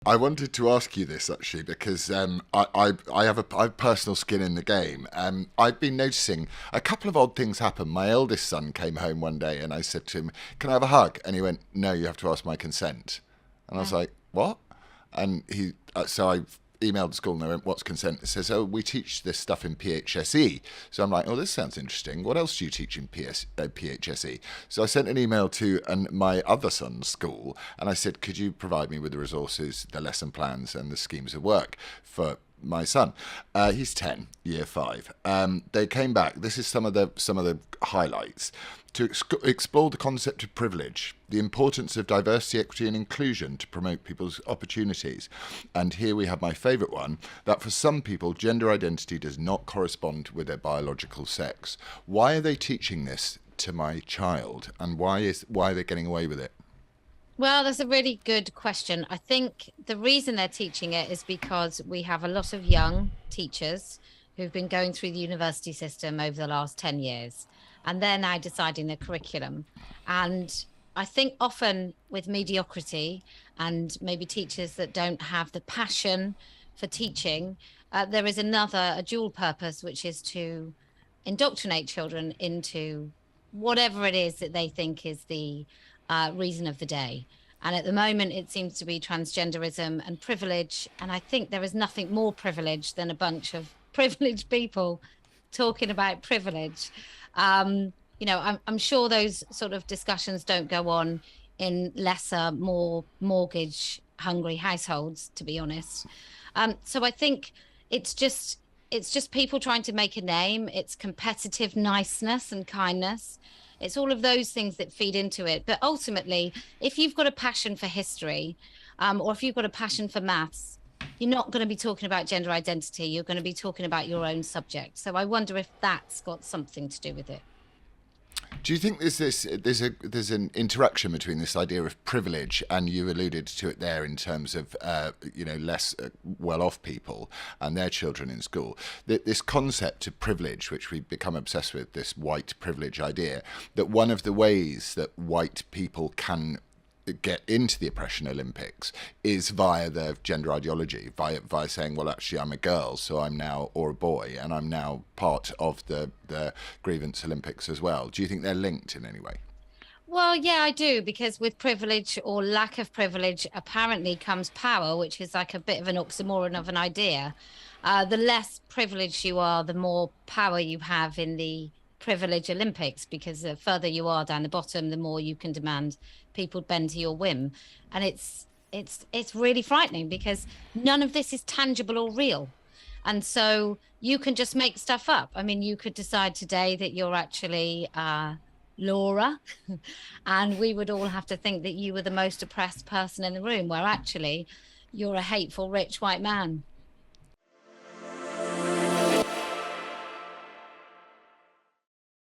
I wanted to ask you this actually because I have personal skin in the game. I've been noticing a couple of odd things happen. My eldest son came home one day and I said to him, "Can I have a hug?" And he went, "No, you have to ask my consent." And I was Yeah. like, "What?" And so I emailed the school and they went, "What's consent?" It says, "Oh, we teach this stuff in PHSE." So I'm like, "Oh, this sounds interesting. What else do you teach in PHSE?" So I sent an email to my other son's school and I said, "Could you provide me with the resources, the lesson plans, and the schemes of work for my son?" He's 10, year five. They came back. This is some of the highlights to explore the concept of privilege, the importance of diversity, equity, and inclusion to promote people's opportunities. And here we have my favourite one, that for some people, gender identity does not correspond with their biological sex. Why are they teaching this to my child, and why are they getting away with it? Well, that's a really good question. I think the reason they're teaching it is because we have a lot of young teachers who've been going through the university system over the last 10 years, and they're now deciding their curriculum. And I think often with mediocrity and maybe teachers that don't have the passion for teaching, there is a dual purpose, which is to indoctrinate children into whatever it is that they think is the reason of the day. And at the moment, it seems to be transgenderism and privilege. And I think there is nothing more privileged than a bunch of privileged people talking about privilege. I'm sure those sort of discussions don't go on in lesser, more mortgage hungry households, to be honest. So I think it's just it's just people trying to make a name. It's competitive niceness and kindness. It's all of those things that feed into it. But ultimately, if you've got a passion for history, or if you've got a passion for maths, you're not going to be talking about gender identity. You're going to be talking about your own subject. So I wonder if that's got something to do with it. Do you think there's an interaction between this idea of privilege, and you alluded to it there in terms of less well-off people and their children in school, this concept of privilege, which we become obsessed with, this white privilege idea, that one of the ways that white people can get into the oppression Olympics is via the gender ideology, via saying, well, actually, I'm a girl, so I'm now, or a boy, and I'm now part of the grievance Olympics as well. Do you think they're linked in any way? Well, yeah, I do, because with privilege or lack of privilege apparently comes power, which is like a bit of an oxymoron of an idea. The less privileged you are, the more power you have in the privilege Olympics, because the further you are down the bottom, the more you can demand people bend to your whim. And it's really frightening because none of this is tangible or real. And so you can just make stuff up. I mean, you could decide today that you're actually Laura, and we would all have to think that you were the most oppressed person in the room, where actually you're a hateful rich white man.